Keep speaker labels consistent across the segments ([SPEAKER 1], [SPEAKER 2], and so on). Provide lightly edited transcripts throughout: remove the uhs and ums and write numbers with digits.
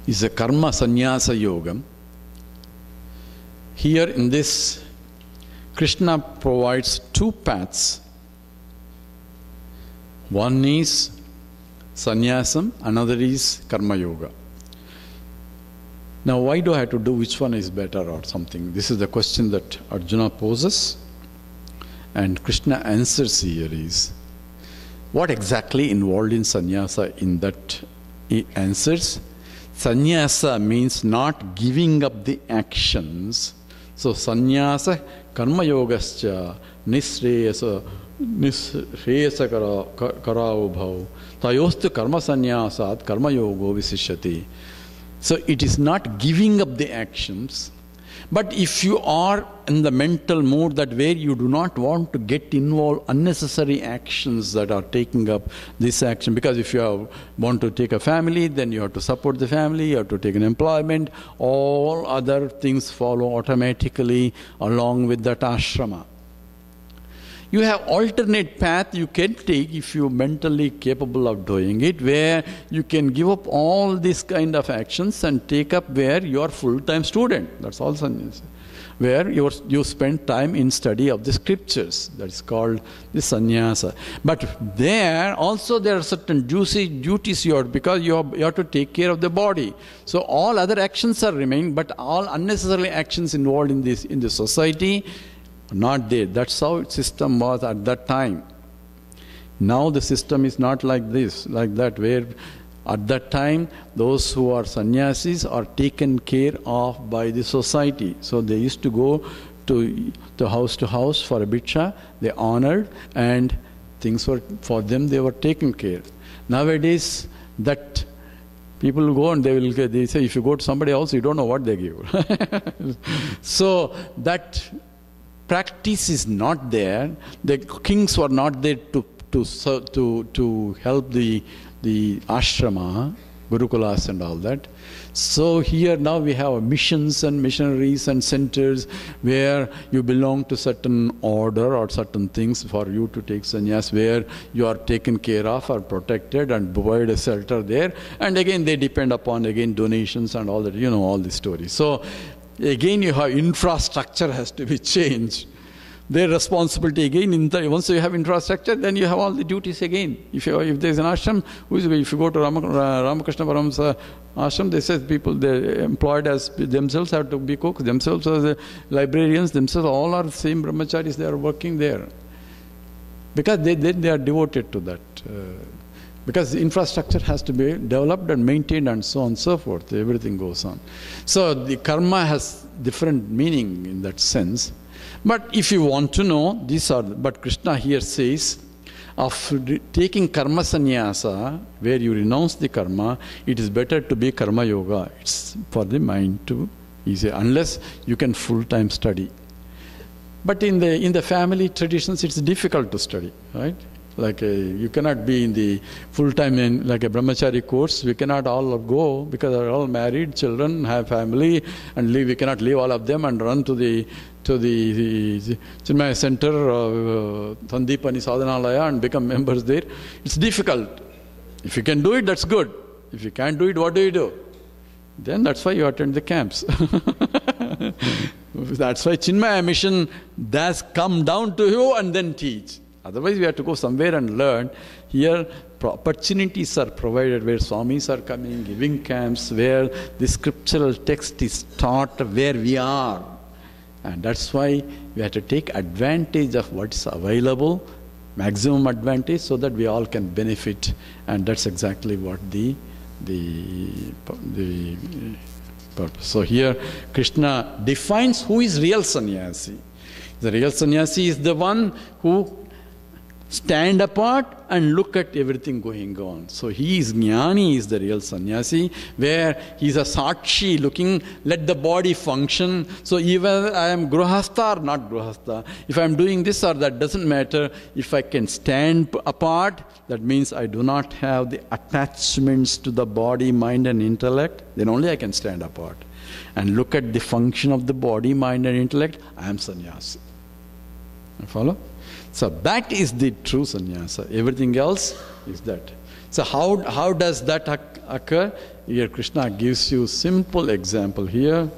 [SPEAKER 1] is a karma sannyasa yogam. Here in this, Krishna provides two paths. One is sannyasam, another is karma yoga. Now, why do I have to do which one is better or something? This is the question that Arjuna poses, and Krishna answers here is, what exactly involved in sannyasa? In that he answers, sannyasa means not giving up the actions. So sannyasa karma yogascha nishreyasa karao bhav tayostu karma sannyasat karma yogo visishyati. So it is not giving up the actions. But if you are in the mental mode that where you do not want to get involved unnecessary actions that are taking up this action, because if you want to take a family, then you have to support the family, you have to take an employment, all other things follow automatically along with that ashrama. You have alternate path you can take if you are mentally capable of doing it, where you can give up all these kind of actions and take up where you are full-time student. That's all sannyasa. Where you spend time in study of the scriptures. That is called the sannyasa. But there also there are certain duties you have, because you have to take care of the body. So all other actions are remaining, but all unnecessary actions involved in the society not there. That's how system was at that time. Now the system is not like this, like that, where at that time those who are sannyasis are taken care of by the society. So they used to go to house for a bhiksha, they honored, and things were, for them they were taken care. Nowadays that people go and they say, if you go to somebody else, you don't know what they give. So that practice is not there. The kings were not there to help the ashrama, gurukulas and all that. So here now we have missions and missionaries and centers where you belong to certain order or certain things for you to take sannyas, where you are taken care of or protected and provide a shelter there. And again they depend upon donations and all that, all the stories. So again you have infrastructure has to be changed. Their responsibility again, once you have infrastructure, then you have all the duties again. If there is an ashram, if you go to Ramakrishna Paramahamsa ashram, they say people, they're employed as themselves have to be cooks, themselves as librarians, themselves all are the same brahmacharis, they are working there. Because they are devoted to that. Because the infrastructure has to be developed and maintained and so on and so forth. Everything goes on. So the karma has different meaning in that sense. But if you want to know, but Krishna here says, of taking karma sannyasa, where you renounce the karma, it is better to be karma yoga. It's for the mind to easy, unless you can full-time study. But in the family traditions, it's difficult to study, right? Like you cannot be in the full-time in like a brahmachari course. We cannot all go because they are all married, children, have family, and we cannot leave all of them and run to the Chinmaya Center, Sandipani Sadhanalaya, and become members there. It's difficult. If you can do it, that's good. If you can't do it, what do you do? Then that's why you attend the camps. That's why Chinmaya mission does come down to you and then teach. Otherwise, we have to go somewhere and learn. Here, opportunities are provided where Swamis are coming, giving camps, where the scriptural text is taught where we are. And that's why we have to take advantage of what's available, maximum advantage, so that we all can benefit. And that's exactly what the purpose. So here, Krishna defines who is real sannyasi. The real sannyasi is the one who stand apart and look at everything going on. So he is jnani, is the real sannyasi, where he is a sakshi looking, let the body function. So even I am grihastha or not grihastha, if I am doing this or that, doesn't matter. If I can stand apart, that means I do not have the attachments to the body, mind and intellect, then only I can stand apart. And look at the function of the body, mind and intellect, I am sannyasi. You follow? So that is the true sannyasa. Everything else is that. So how does that occur? Here Krishna gives you simple example here.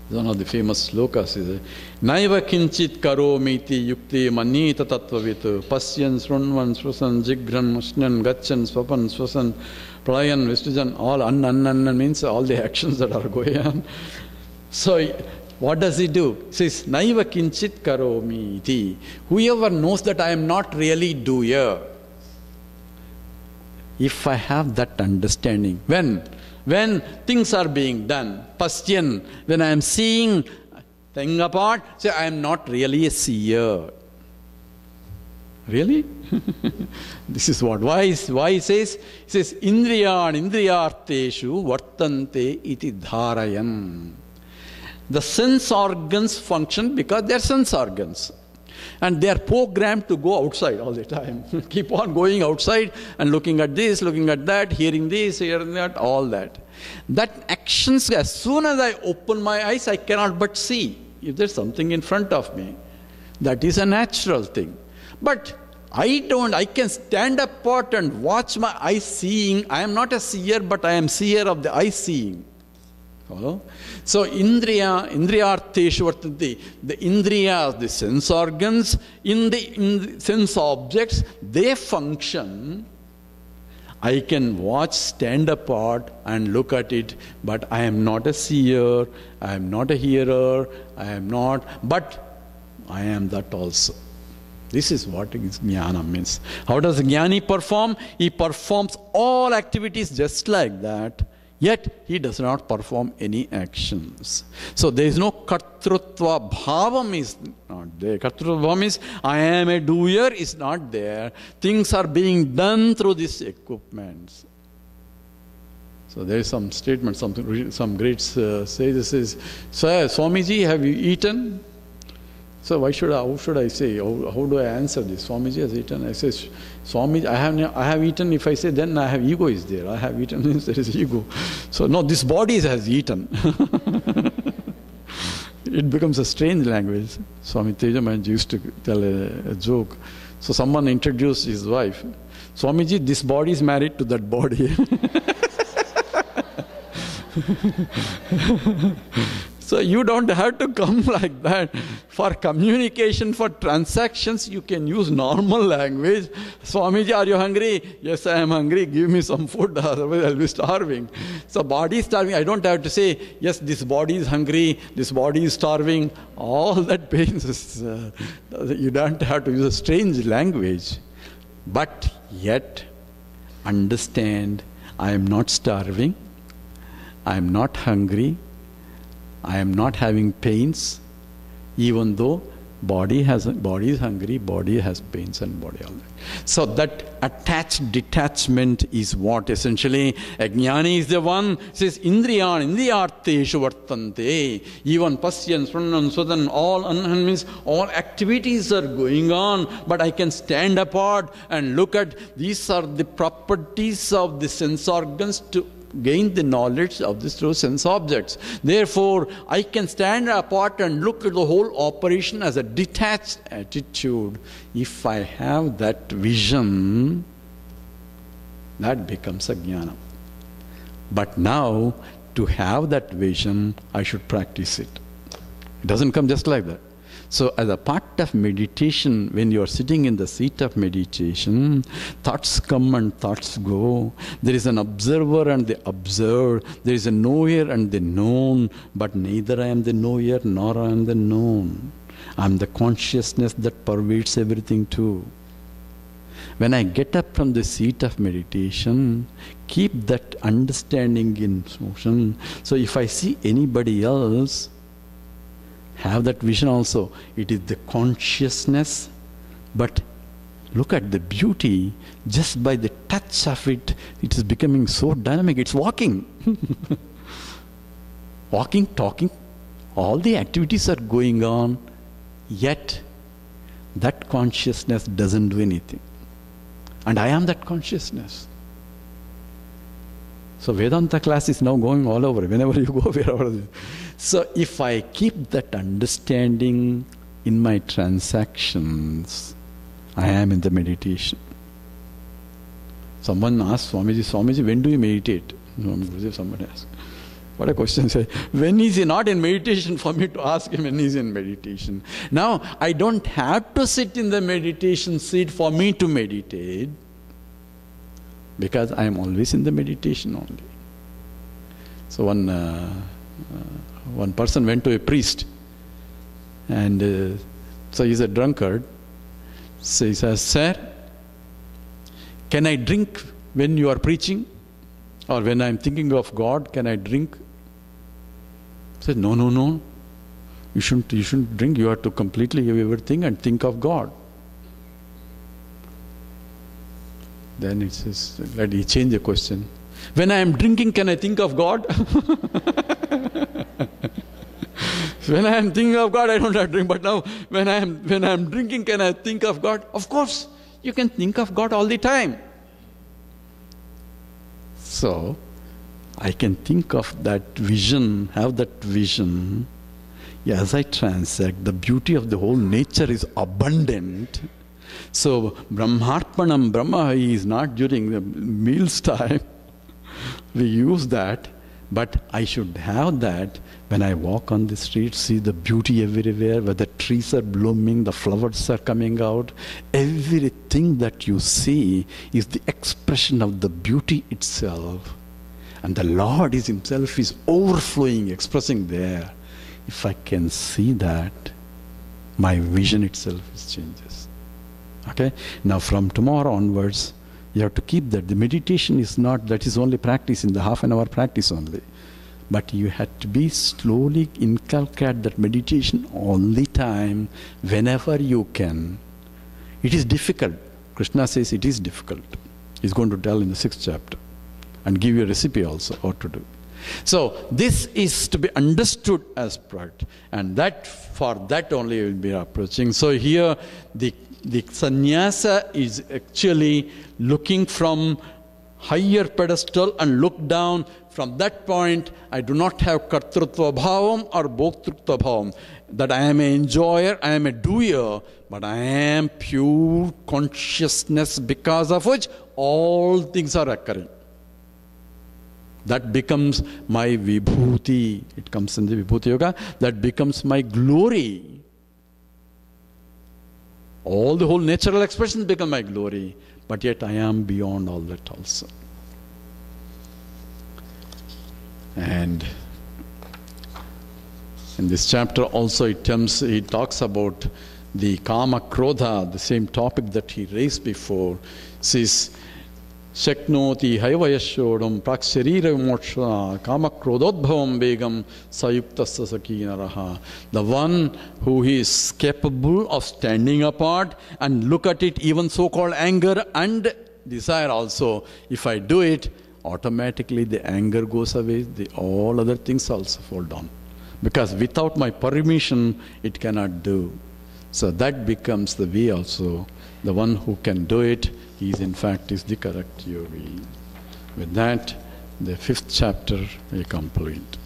[SPEAKER 1] One of the famous slokas is Naiva kinchit karomiti yukti manita tattvavit pasyan srunvan swasan jigran musnan gachan swapan swasan prayan vistujan, all an means all the actions that are going on. So what does he do? He says Naiva kinchit karomiti. Whoever knows that I am not really doer, if I have that understanding, when things are being done, pastyan, when I am seeing thing apart, say I am not really a seer. Really? This is what. Why he says? He says, Indriyan indriyarteshu vartante iti dharayan. The sense organs function because they are sense organs. And they are programmed to go outside all the time. Keep on going outside and looking at this, looking at that, hearing this, hearing that, all that. That actions, as soon as I open my eyes, I cannot but see. If there's something in front of me, that is a natural thing. But I can stand apart and watch my eyes seeing. I am not a seer, but I am seer of the eye seeing. Follow? So indriyarteshu vartanti, the indriyas, the sense organs, in the sense objects, they function. I can watch, stand apart and look at it, but I am not a seer, I am not a hearer, but I am that also. This is what jnana means. How does jnani perform? He performs all activities just like that. Yet he does not perform any actions. So there is no kartrutva bhavam is not there. Kartrutva bhavam is I am a doer is not there. Things are being done through these equipments. So there is some statement, some greats say this is, Sir, Swamiji, have you eaten? So how should I say? How do I answer this? Swamiji has eaten. I say, Swamiji, I have eaten. If I say, then I have ego is there. I have eaten means there is ego. So no, this body has eaten. It becomes a strange language. Swami Tejamanji used to tell a joke. So someone introduced his wife. Swamiji, this body is married to that body. So you don't have to come like that. For communication, for transactions, you can use normal language. Swamiji, are you hungry? Yes, I am hungry. Give me some food, otherwise I'll be starving. So body is starving. I don't have to say, yes, this body is hungry, this body is starving. All that pains is, you don't have to use a strange language. But yet, understand, I am not starving, I am not hungry, I am not having pains, even though body is hungry, body has pains and body all that. So that attached detachment is what essentially Ajnani is the one, says Indriyan indriyarteshu vartante. Even pasyan, srunan, sudan, all means all activities are going on, but I can stand apart and look at these are the properties of the sense organs to gain the knowledge of these through sense objects. Therefore, I can stand apart and look at the whole operation as a detached attitude. If I have that vision, that becomes a jnana. But now, to have that vision, I should practice it. It doesn't come just like that. So as a part of meditation, when you are sitting in the seat of meditation, thoughts come and thoughts go. There is an observer and the observed. There is a knower and the known. But neither I am the knower nor I am the known. I am the consciousness that pervades everything too. When I get up from the seat of meditation, keep that understanding in motion. So if I see anybody else, have that vision also. It is the consciousness, but look at the beauty. Just by the touch of it, it is becoming so dynamic. It's walking. Walking, talking, all the activities are going on, yet that consciousness doesn't do anything. And I am that consciousness. So Vedanta class is now going all over, whenever you go, wherever. So if I keep that understanding in my transactions, I am in the meditation. Someone asked Swamiji, when do you meditate? Someone asked. What a question. Say, when is he not in meditation? For me to ask him when he's in meditation. Now, I don't have to sit in the meditation seat for me to meditate, because I am always in the meditation only. So one person went to a priest, and so he's a drunkard. So he says, "Sir, can I drink when you are preaching? Or when I am thinking of God, can I drink?" He said, No. You shouldn't drink. You have to completely give everything and think of God. Then it says, let he change the question. When I am drinking, can I think of God? When I am thinking of God, I don't have to drink. But now, when I am drinking, can I think of God? Of course, you can think of God all the time. So, I can think of that vision, have that vision. As I transact, the beauty of the whole nature is abundant. So, Brahmarpanam, Brahma is not during the meals time. We use that, but I should have that when I walk on the street, see the beauty everywhere, where the trees are blooming, the flowers are coming out. Everything that you see is the expression of the beauty itself. And the Lord himself is overflowing, expressing there. If I can see that, my vision itself changes. Okay? Now from tomorrow onwards, you have to keep that. The meditation is not, that is only practice in the half-an-hour practice only. But you have to be slowly inculcate that meditation all the time, whenever you can. It is difficult. Krishna says it is difficult. He's going to tell in the 6th chapter. And give you a recipe also, what to do. So, this is to be understood as practice. And that, for that only we will be approaching. So here, the sannyasa is actually looking from higher pedestal and look down. From that point, I do not have kartrutva bhavam or bhoktrutva bhavam. That I am an enjoyer, I am a doer, but I am pure consciousness, because of which all things are occurring. That becomes my vibhuti. It comes in the Vibhuti Yoga. That becomes my glory. All the whole natural expressions become my glory. But yet I am beyond all that also. And in this chapter also he talks about the kama krodha, the same topic that he raised before. Says, Shaknoti haivayashodam praksharira moksha kama krododbhavam begam sayuktasya sakinaraha. The one who is capable of standing apart and look at it, even so-called anger and desire also. If I do it, automatically the anger goes away, all other things also fall down. Because without my permission, it cannot do. So that becomes the way also. The one who can do it, he is in fact is the correct yogi. With that, the 5th chapter we complete.